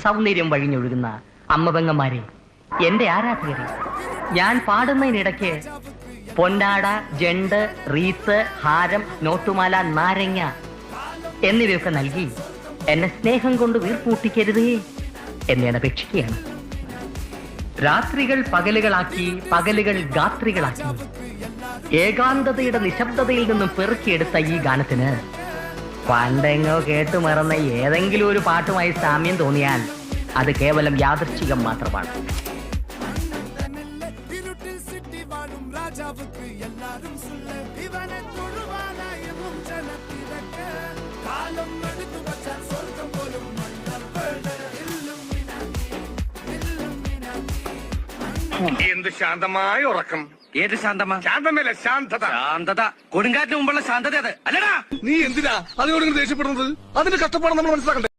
സൗന്ദര്യം വഴിഞ്ഞൊഴുകുന്ന അമ്മപെങ്ങന്മാരെ, എന്റെ ആരാധകരെ, ഞാൻ പാടുന്നതിനിടയ്ക്ക് പൊന്നാട, ജണ്ട്, റീത്ത്, ഹാരം, നോട്ടുമാല, നാരങ്ങ എന്നിവയൊക്കെ നൽകി എന്നെ സ്നേഹം കൊണ്ട് വീർപ്പൂട്ടിക്കരുതേ എന്നെ അപേക്ഷിക്കുകയാണ്. രാത്രികൾ പകലുകളാക്കി, പകലുകൾ ഗാത്രികളാക്കി, ഏകാന്തതയുടെ നിശബ്ദതയിൽ നിന്നും പെറുക്കിയെടുത്ത ഈ ഗാനത്തിന് പണ്ടെങ്ങോ കേട്ടു മറന്ന ഏതെങ്കിലും ഒരു പാട്ടുമായി സാമ്യം തോന്നിയാൽ അത് കേവലം യാദൃശ്ചികം മാത്രമാണ്. എന്ത് ശാന്തമായ ഉറക്കം. ഏത് ശാന്തമാ? ശാന്തമല്ല, ശാന്തത. ശാന്തത കൊടുങ്കാറ്റിന് മുമ്പുള്ള ശാന്തത അത് അല്ലടാ. നീ എന്തിനാ അതിനോട് ദേഷ്യപ്പെടുന്നത്? അതിന്റെ കഷ്ടപ്പാട് നമ്മൾ മനസ്സിലാക്കണ്ടേ?